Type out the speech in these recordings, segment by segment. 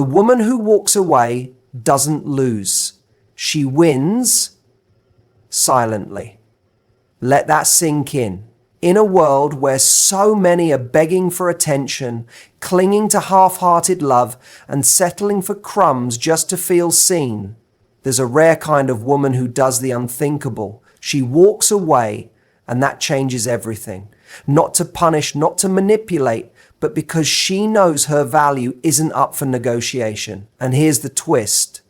The woman who walks away doesn't lose. She wins silently. Let that sink in. In a world where so many are begging for attention, clinging to half-hearted love, and settling for crumbs just to feel seen, there's a rare kind of woman who does the unthinkable. She walks away, and that changes everything. Not to punish, not to manipulate, but because she knows her value isn't up for negotiation. And here's the twist.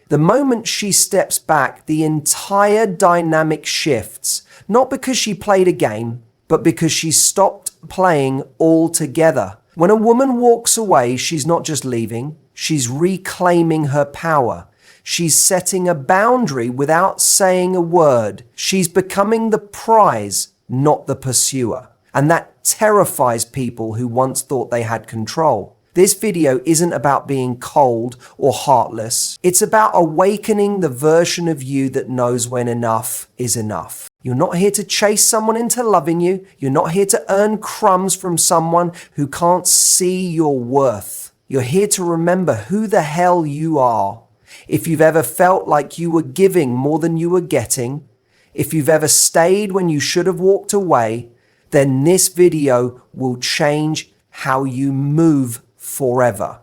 The moment she steps back, the entire dynamic shifts. Not because she played a game, but because she stopped playing altogether. When a woman walks away, she's not just leaving, she's reclaiming her power. She's setting a boundary without saying a word. She's becoming the prize, not the pursuer. And that terrifies people who once thought they had control. This video isn't about being cold or heartless. It's about awakening the version of you that knows when enough is enough. You're not here to chase someone into loving you. You're not here to earn crumbs from someone who can't see your worth. You're here to remember who the hell you are. If you've ever felt like you were giving more than you were getting, if you've ever stayed when you should have walked away, then this video will change how you move forever.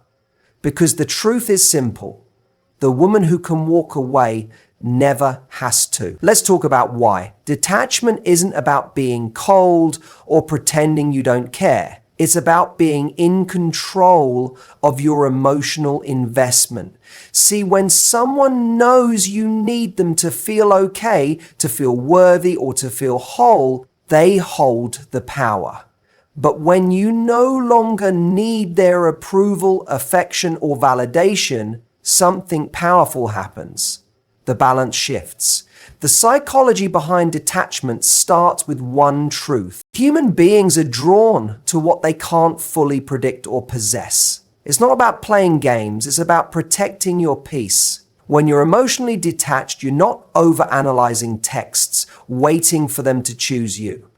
Because the truth is simple. The woman who can walk away never has to. Let's talk about why. Detachment isn't about being cold or pretending you don't care. It's about being in control of your emotional investment. See, when someone knows you need them to feel okay, to feel worthy, or to feel whole, they hold the power. But when you no longer need their approval, affection, or validation, something powerful happens. The balance shifts. The psychology behind detachment starts with one truth. Human beings are drawn to what they can't fully predict or possess. It's not about playing games, it's about protecting your peace. When you're emotionally detached, you're not overanalyzing texts, waiting for them to choose you,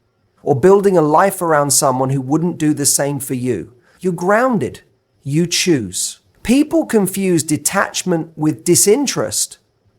or building a life around someone who wouldn't do the same for you. You're grounded. You choose. People confuse detachment with disinterest,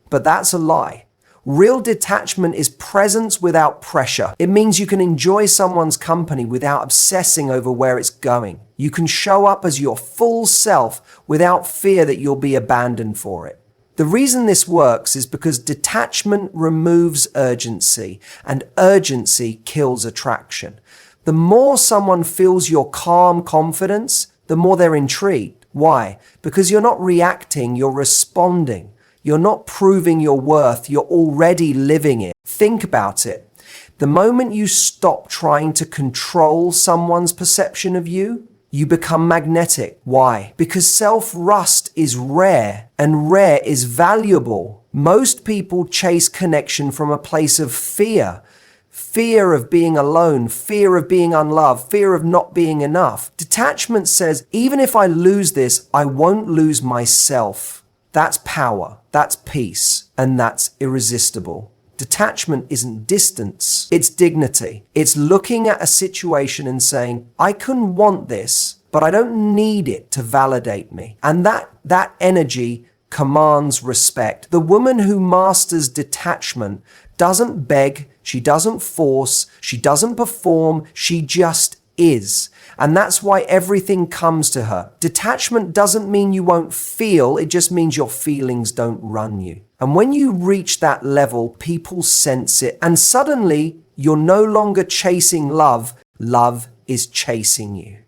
but that's a lie. Real detachment is presence without pressure. It means you can enjoy someone's company without obsessing over where it's going. You can show up as your full self without fear that you'll be abandoned for it. The reason this works is because detachment removes urgency, and urgency kills attraction. The more someone feels your calm confidence, the more they're intrigued. Why? Because you're not reacting, you're responding. You're not proving your worth, you're already living it. Think about it. The moment you stop trying to control someone's perception of you, you become magnetic. Why? Because self-rust is rare, and rare is valuable. Most people chase connection from a place of fear. Fear of being alone, fear of being unloved, fear of not being enough. Detachment says, even if I lose this, I won't lose myself. That's power, that's peace, and that's irresistible. Detachment isn't distance, it's dignity. It's looking at a situation and saying, I can want this, but I don't need it to validate me. And that energy commands respect. The woman who masters detachment doesn't beg, she doesn't force, she doesn't perform, she just is. And that's why everything comes to her. Detachment doesn't mean you won't feel, it just means your feelings don't run you. And when you reach that level, people sense it. And suddenly, you're no longer chasing love, love is chasing you.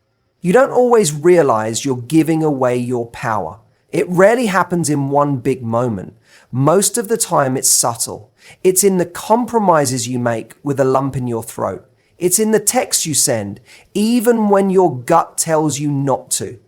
You don't always realize you're giving away your power. It rarely happens in one big moment. Most of the time, it's subtle. It's in the compromises you make with a lump in your throat. It's in the text you send, even when your gut tells you not to.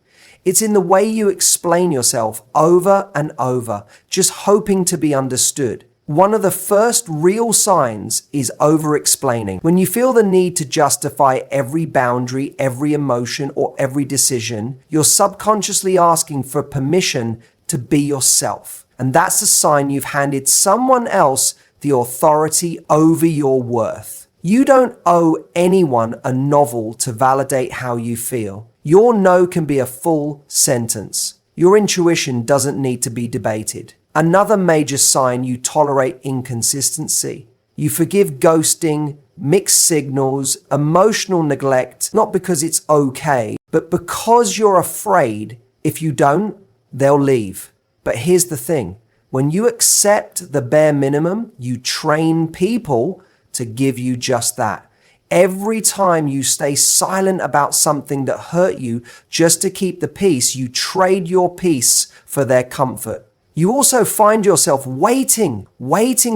It's in the way you explain yourself over and over, just hoping to be understood. One of the first real signs is over-explaining. When you feel the need to justify every boundary, every emotion, or every decision, you're subconsciously asking for permission to be yourself. And that's a sign you've handed someone else the authority over your worth. You don't owe anyone a novel to validate how you feel. Your no can be a full sentence. Your intuition doesn't need to be debated. Another major sign you tolerate inconsistency. You forgive ghosting, mixed signals, emotional neglect, not because it's okay, but because you're afraid if you don't, they'll leave. But here's the thing. When you accept the bare minimum, you train people to give you just that. Every time you stay silent about something that hurt you just to keep the peace, you trade your peace for their comfort. You also find yourself waiting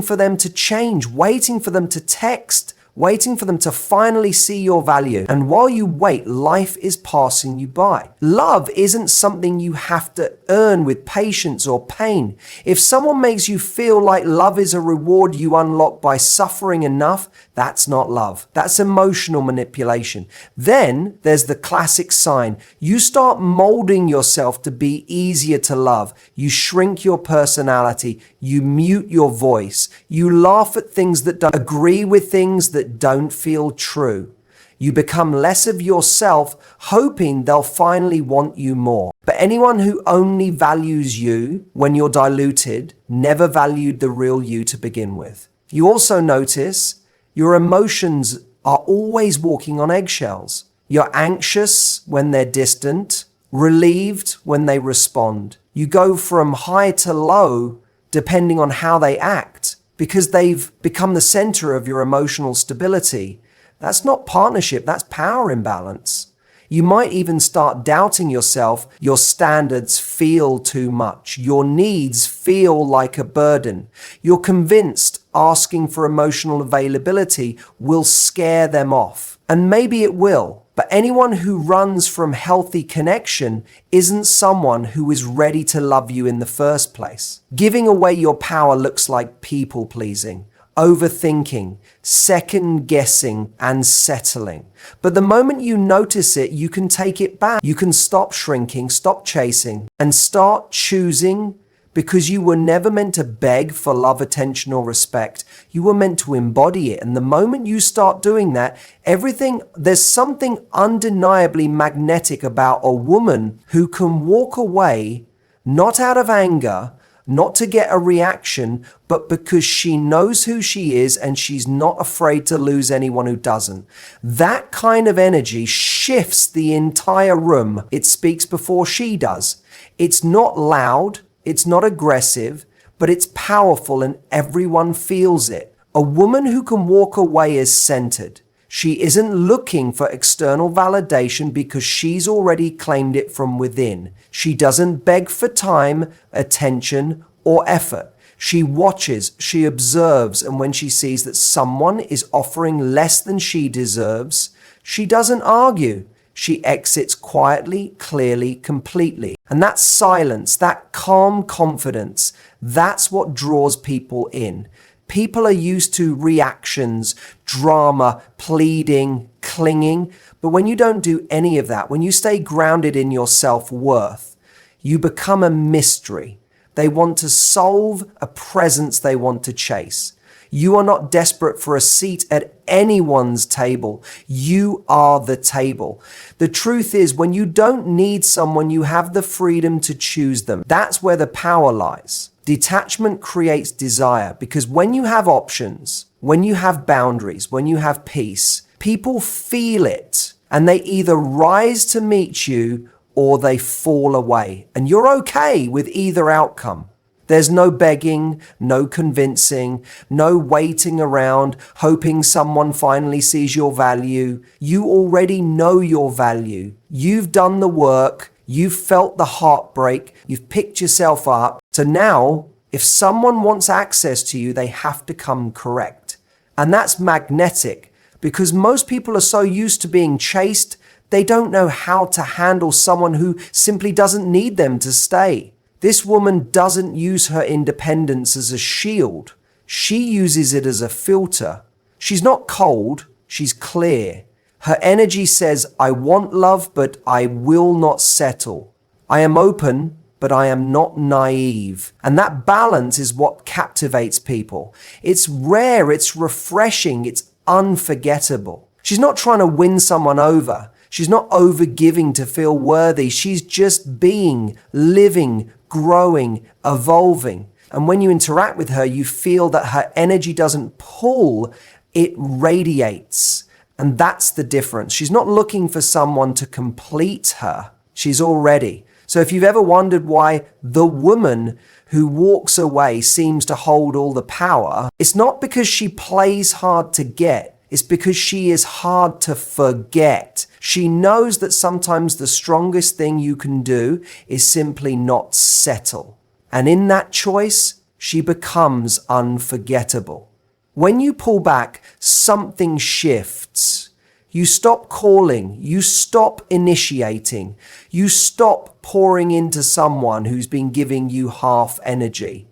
for them to change, waiting for them to text, waiting for them to finally see your value. And while you wait, life is passing you by. Love isn't something you have to earn with patience or pain. If someone makes you feel like love is a reward you unlock by suffering enough, that's not love. That's emotional manipulation. Then there's the classic sign. You start molding yourself to be easier to love. You shrink your personality. You mute your voice. You laugh at things that don't agree with things that don't feel true. You become less of yourself, hoping they'll finally want you more. But anyone who only values you when you're diluted never valued the real you to begin with. You also notice your emotions are always walking on eggshells. You're anxious when they're distant, relieved when they respond. You go from high to low depending on how they act because they've become the center of your emotional stability. That's not partnership, that's power imbalance. You might even start doubting yourself. Your standards feel too much. Your needs feel like a burden. You're convinced asking for emotional availability will scare them off. And maybe it will. But anyone who runs from healthy connection isn't someone who is ready to love you in the first place. Giving away your power looks like people pleasing, overthinking, second guessing, and settling. But the moment you notice it, you can take it back. You can stop shrinking, stop chasing, and start choosing, because you were never meant to beg for love, attention, or respect. You were meant to embody it. And the moment you start doing that, there's something undeniably magnetic about a woman who can walk away, not out of anger, not to get a reaction, but because she knows who she is and she's not afraid to lose anyone who doesn't. That kind of energy shifts the entire room. It speaks before she does. It's not loud, it's not aggressive, but it's powerful and everyone feels it. A woman who can walk away is centered. She isn't looking for external validation because she's already claimed it from within. She doesn't beg for time, attention, or effort. She watches, she observes, and when she sees that someone is offering less than she deserves, she doesn't argue. She exits quietly, clearly, completely. And that silence, that calm confidence, that's what draws people in. People are used to reactions, drama, pleading, clinging. But when you don't do any of that, when you stay grounded in your self-worth, you become a mystery. They want to solve a presence they want to chase. You are not desperate for a seat at anyone's table. You are the table. The truth is, when you don't need someone, you have the freedom to choose them. That's where the power lies. Detachment creates desire because when you have options, when you have boundaries, when you have peace, people feel it and they either rise to meet you or they fall away. And you're okay with either outcome. There's no begging, no convincing, no waiting around, hoping someone finally sees your value. You already know your value. You've done the work. You've felt the heartbreak. You've picked yourself up. So now, if someone wants access to you, they have to come correct. And that's magnetic because most people are so used to being chased, they don't know how to handle someone who simply doesn't need them to stay. This woman doesn't use her independence as a shield. She uses it as a filter. She's not cold, she's clear. Her energy says, I want love, but I will not settle. I am open, but I am not naive. And that balance is what captivates people. It's rare, it's refreshing, it's unforgettable. She's not trying to win someone over. She's not overgiving to feel worthy. She's just being, living, growing, evolving. And when you interact with her, you feel that her energy doesn't pull, it radiates. And that's the difference. She's not looking for someone to complete her. She's already. So if you've ever wondered why the woman who walks away seems to hold all the power, it's not because she plays hard to get. It's because she is hard to forget. She knows that sometimes the strongest thing you can do is simply not settle. And in that choice, she becomes unforgettable. When you pull back, something shifts. You stop calling, you stop initiating, you stop pouring into someone who's been giving you half energy.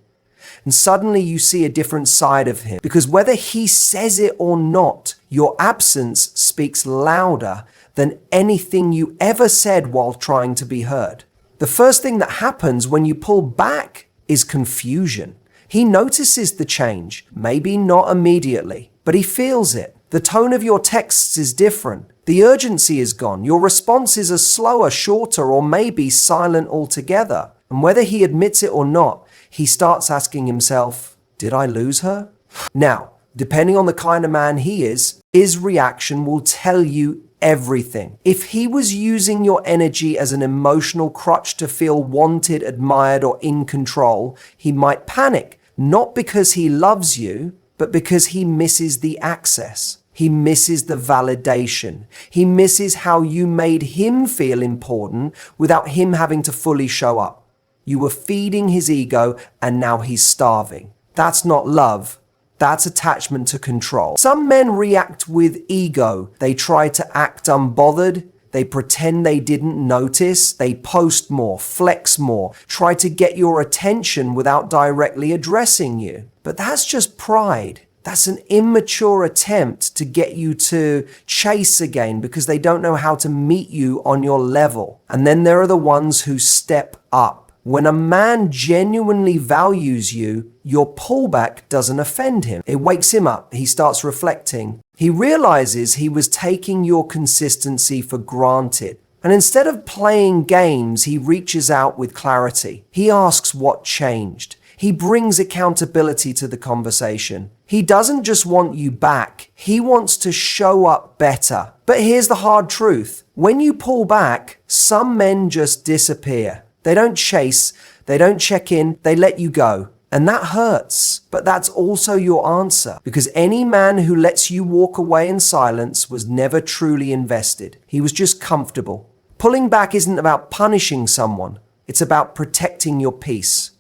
And suddenly you see a different side of him, because whether he says it or not, your absence speaks louder than anything you ever said while trying to be heard. The first thing that happens when you pull back is confusion. He notices the change, maybe not immediately, but he feels it. The tone of your texts is different. The urgency is gone. Your responses are slower, shorter, or maybe silent altogether. And whether he admits it or not, he starts asking himself, did I lose her? Now, depending on the kind of man he is, his reaction will tell you everything. If he was using your energy as an emotional crutch to feel wanted, admired, or in control, he might panic, not because he loves you, but because he misses the access. He misses the validation. He misses how you made him feel important without him having to fully show up. You were feeding his ego and now he's starving. That's not love. That's attachment to control. Some men react with ego. They try to act unbothered. They pretend they didn't notice. They post more, flex more, try to get your attention without directly addressing you. But that's just pride. That's an immature attempt to get you to chase again because they don't know how to meet you on your level. And then there are the ones who step up. When a man genuinely values you, your pullback doesn't offend him. It wakes him up. He starts reflecting. He realizes he was taking your consistency for granted. And instead of playing games, he reaches out with clarity. He asks what changed. He brings accountability to the conversation. He doesn't just want you back. He wants to show up better. But here's the hard truth. When you pull back, some men just disappear. They don't chase, they don't check in, they let you go. And that hurts, but that's also your answer. Because any man who lets you walk away in silence was never truly invested. He was just comfortable. Pulling back isn't about punishing someone. It's about protecting your peace.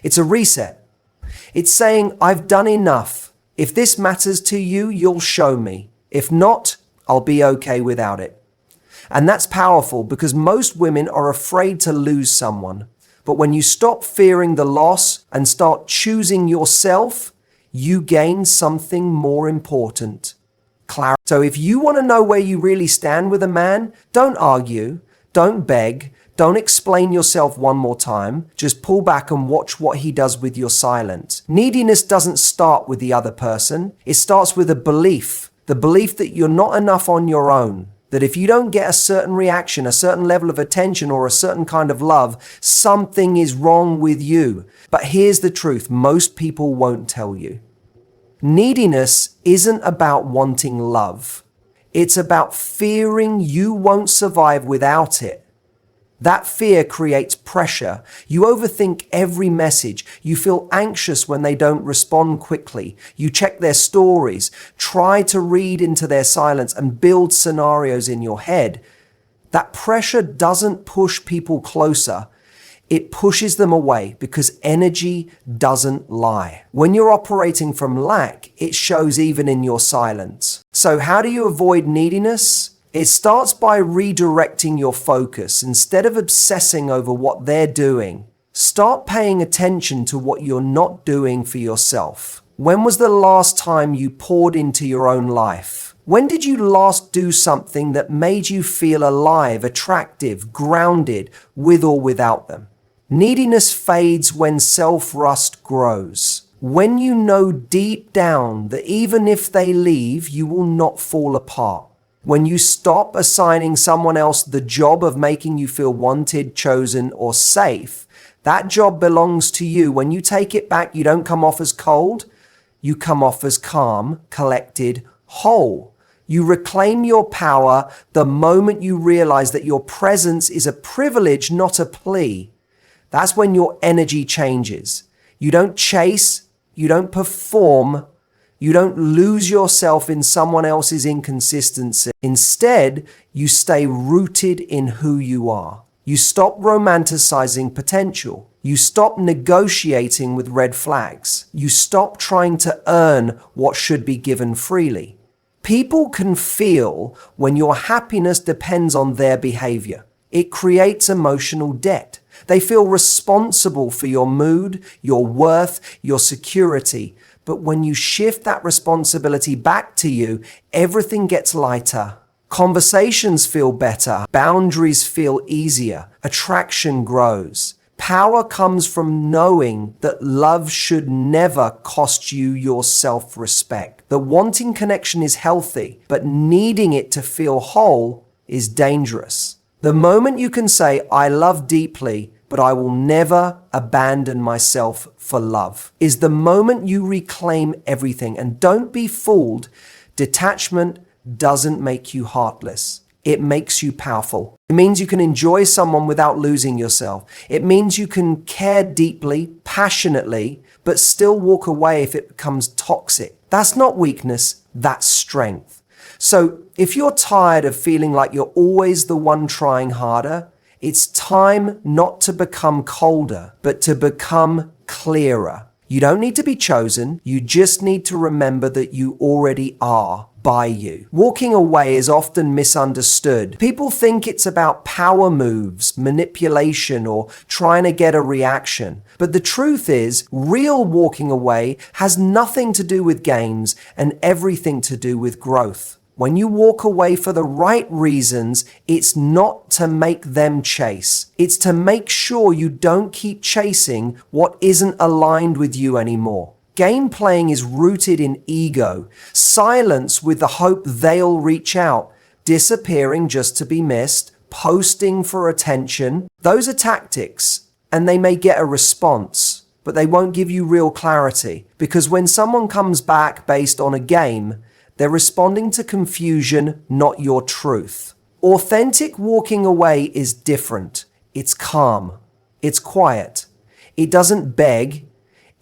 It's a reset. It's saying, I've done enough. If this matters to you, you'll show me. If not, I'll be okay without it. And that's powerful because most women are afraid to lose someone. But when you stop fearing the loss and start choosing yourself, you gain something more important. Clarity. So if you want to know where you really stand with a man, don't argue, don't beg, don't explain yourself one more time. Just pull back and watch what he does with your silence. Neediness doesn't start with the other person. It starts with a belief. The belief that you're not enough on your own. That if you don't get a certain reaction, a certain level of attention, or a certain kind of love, something is wrong with you. But here's the truth, most people won't tell you. Neediness isn't about wanting love. It's about fearing you won't survive without it. That fear creates pressure. You overthink every message. You feel anxious when they don't respond quickly. You check their stories, try to read into their silence and build scenarios in your head. That pressure doesn't push people closer. It pushes them away because energy doesn't lie. When you're operating from lack, it shows even in your silence. So how do you avoid neediness? It starts by redirecting your focus. Instead of obsessing over what they're doing, start paying attention to what you're not doing for yourself. When was the last time you poured into your own life? When did you last do something that made you feel alive, attractive, grounded, with or without them? Neediness fades when self-rust grows. When you know deep down that even if they leave, you will not fall apart. When you stop assigning someone else the job of making you feel wanted, chosen, or safe, that job belongs to you. When you take it back, you don't come off as cold. You come off as calm, collected, whole. You reclaim your power the moment you realize that your presence is a privilege, not a plea. That's when your energy changes. You don't chase, you don't perform, you don't lose yourself in someone else's inconsistency. Instead, you stay rooted in who you are. You stop romanticizing potential. You stop negotiating with red flags. You stop trying to earn what should be given freely. People can feel when your happiness depends on their behavior. It creates emotional debt. They feel responsible for your mood, your worth, your security. But when you shift that responsibility back to you, everything gets lighter. Conversations feel better. Boundaries feel easier. Attraction grows. Power comes from knowing that love should never cost you your self-respect. That wanting connection is healthy, but needing it to feel whole is dangerous. The moment you can say, I love deeply, but I will never abandon myself for love, is the moment you reclaim everything. And don't be fooled. Detachment doesn't make you heartless. It makes you powerful. It means you can enjoy someone without losing yourself. It means you can care deeply, passionately, but still walk away if it becomes toxic. That's not weakness, that's strength. So if you're tired of feeling like you're always the one trying harder, it's time not to become colder, but to become clearer. You don't need to be chosen. You just need to remember that you already are by you. Walking away is often misunderstood. People think it's about power moves, manipulation, or trying to get a reaction. But the truth is, real walking away has nothing to do with games and everything to do with growth. When you walk away for the right reasons, it's not to make them chase. It's to make sure you don't keep chasing what isn't aligned with you anymore. Game playing is rooted in ego, silence with the hope they'll reach out, disappearing just to be missed, posting for attention. Those are tactics, and they may get a response, but they won't give you real clarity. Because when someone comes back based on a game, they're responding to confusion, not your truth. Authentic walking away is different. It's calm. It's quiet. It doesn't beg.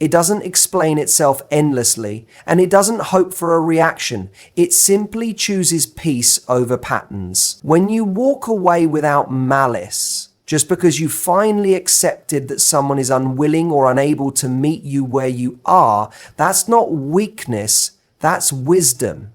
It doesn't explain itself endlessly, and it doesn't hope for a reaction. It simply chooses peace over patterns. When you walk away without malice, just because you finally accepted that someone is unwilling or unable to meet you where you are, that's not weakness. That's wisdom.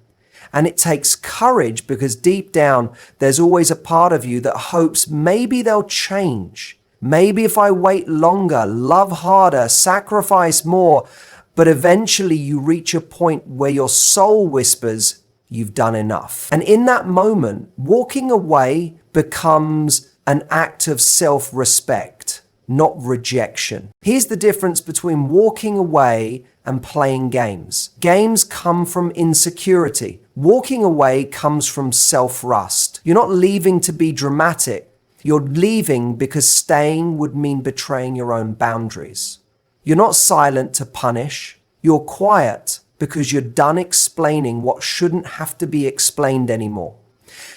And it takes courage because deep down, there's always a part of you that hopes maybe they'll change. Maybe if I wait longer, love harder, sacrifice more, but eventually you reach a point where your soul whispers, you've done enough. And in that moment, walking away becomes an act of self-respect, not rejection. Here's the difference between walking away and playing games. Games come from insecurity. Walking away comes from self-rust. You're not leaving to be dramatic. You're leaving because staying would mean betraying your own boundaries. You're not silent to punish. You're quiet because you're done explaining what shouldn't have to be explained anymore.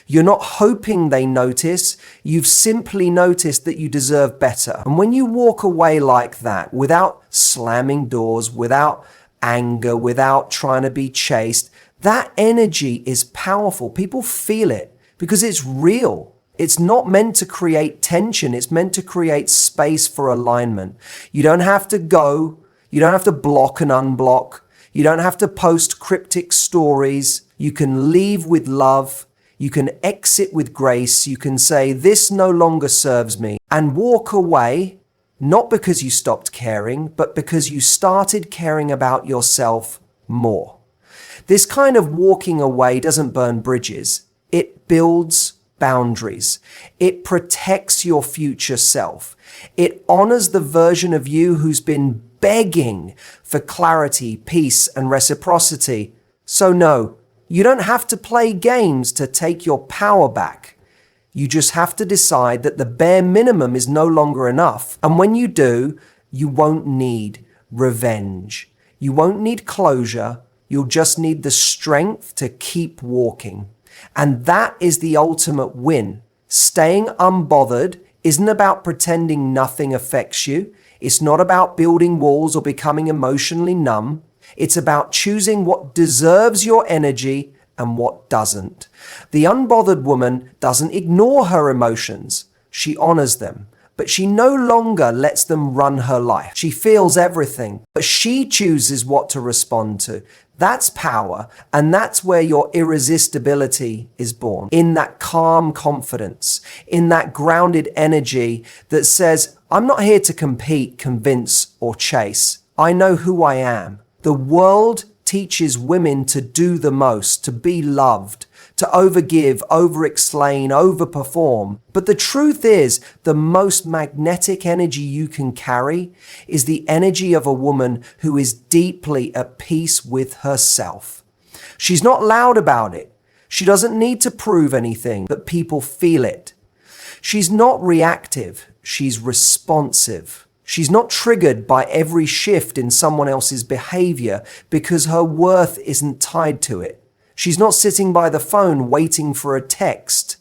You're not hoping they notice. You've simply noticed that you deserve better. And when you walk away like that, without slamming doors, without anger, without trying to be chased, that energy is powerful. People feel it because it's real. It's not meant to create tension. It's meant to create space for alignment. You don't have to go. You don't have to block and unblock. You don't have to post cryptic stories. You can leave with love. You can exit with grace. You can say, this no longer serves me, and walk away, not because you stopped caring, but because you started caring about yourself more. This kind of walking away doesn't burn bridges. It builds boundaries. It protects your future self. It honors the version of you who's been begging for clarity, peace, and reciprocity. So no, You don't have to play games to take your power back. You just have to decide that the bare minimum is no longer enough. And when you do, you won't need revenge. You won't need closure. You'll just need the strength to keep walking. And that is the ultimate win. Staying unbothered isn't about pretending nothing affects you. It's not about building walls or becoming emotionally numb. It's about choosing what deserves your energy and what doesn't. The unbothered woman doesn't ignore her emotions. She honors them, but she no longer lets them run her life. She feels everything, but she chooses what to respond to. That's power, and that's where your irresistibility is born. In that calm confidence, in that grounded energy that says, I'm not here to compete, convince, or chase. I know who I am. The world teaches women to do the most, to be loved, to overgive, overexplain, overperform. But the truth is, the most magnetic energy you can carry is the energy of a woman who is deeply at peace with herself. She's not loud about it. She doesn't need to prove anything, but people feel it. She's not reactive. She's responsive. She's not triggered by every shift in someone else's behavior because her worth isn't tied to it. She's not sitting by the phone waiting for a text.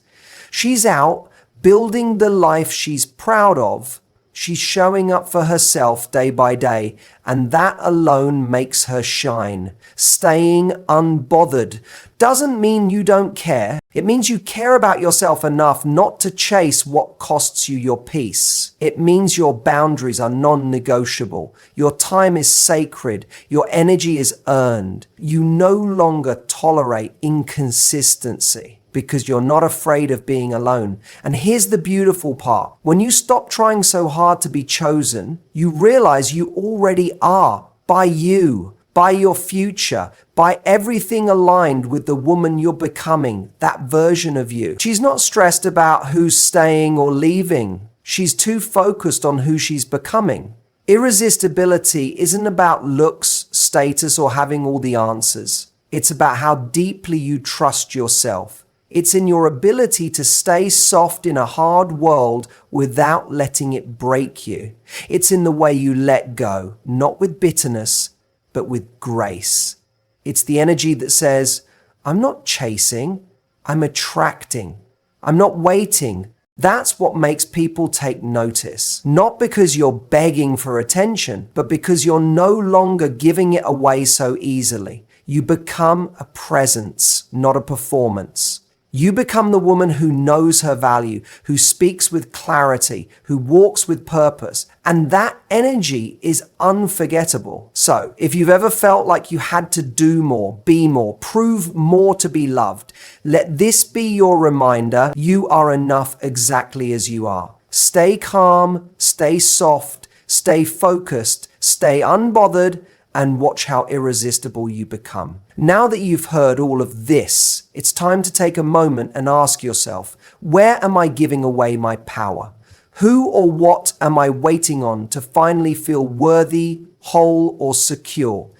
She's out building the life she's proud of. She's showing up for herself day by day, and that alone makes her shine. Staying unbothered doesn't mean you don't care. It means you care about yourself enough not to chase what costs you your peace. It means your boundaries are non-negotiable. Your time is sacred. Your energy is earned. You no longer tolerate inconsistency because you're not afraid of being alone. And here's the beautiful part. When you stop trying so hard to be chosen, you realize you already are by you, by your future, by everything aligned with the woman you're becoming, that version of you. She's not stressed about who's staying or leaving. She's too focused on who she's becoming. Irresistibility isn't about looks, status, or having all the answers. It's about how deeply you trust yourself. It's in your ability to stay soft in a hard world without letting it break you. It's in the way you let go, not with bitterness, but with grace. It's the energy that says, I'm not chasing, I'm attracting. I'm not waiting. That's what makes people take notice. Not because you're begging for attention, but because you're no longer giving it away so easily. You become a presence, not a performance. You become the woman who knows her value, who speaks with clarity, who walks with purpose. And that energy is unforgettable. So, if you've ever felt like you had to do more, be more, prove more to be loved, let this be your reminder you are enough exactly as you are. Stay calm, stay soft, stay focused, stay unbothered, and watch how irresistible you become. Now that you've heard all of this, it's time to take a moment and ask yourself, where am I giving away my power? Who or what am I waiting on to finally feel worthy, whole, or secure?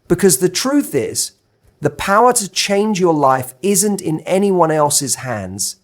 Because the truth is, the power to change your life isn't in anyone else's hands.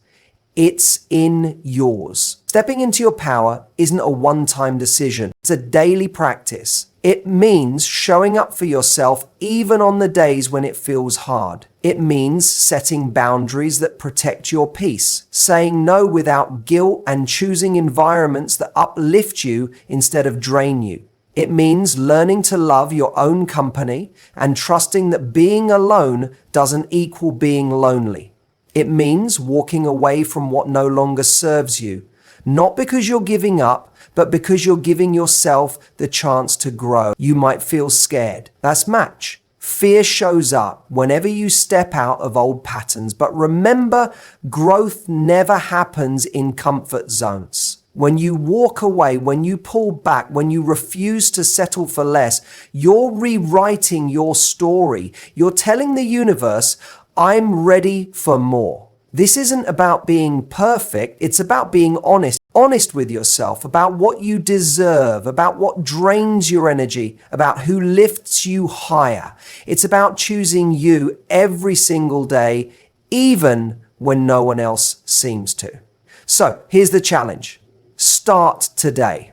It's in yours. Stepping into your power isn't a one-time decision. It's a daily practice. It means showing up for yourself even on the days when it feels hard. It means setting boundaries that protect your peace, saying no without guilt, and choosing environments that uplift you instead of drain you. It means learning to love your own company and trusting that being alone doesn't equal being lonely. It means walking away from what no longer serves you, not because you're giving up, but because you're giving yourself the chance to grow. You might feel scared. That's match. Fear shows up whenever you step out of old patterns. But remember, growth never happens in comfort zones. When you walk away, when you pull back, when you refuse to settle for less, you're rewriting your story. You're telling the universe, I'm ready for more. This isn't about being perfect. It's about being honest. Honest with yourself about what you deserve, about what drains your energy, about who lifts you higher. It's about choosing you every single day, even when no one else seems to. So here's the challenge. Start today.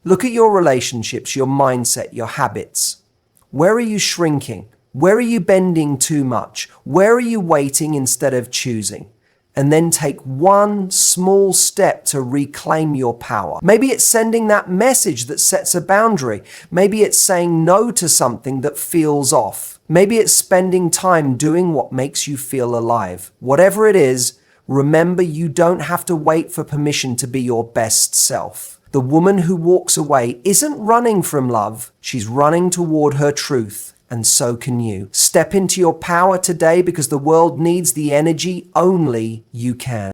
Look at your relationships, your mindset, your habits. Where are you shrinking? Where are you bending too much? Where are you waiting instead of choosing? And then take one small step to reclaim your power. Maybe it's sending that message that sets a boundary. Maybe it's saying no to something that feels off. Maybe it's spending time doing what makes you feel alive. Whatever it is, remember you don't have to wait for permission to be your best self. The woman who walks away isn't running from love. She's running toward her truth. And so can you. Step into your power today because the world needs the energy only you can.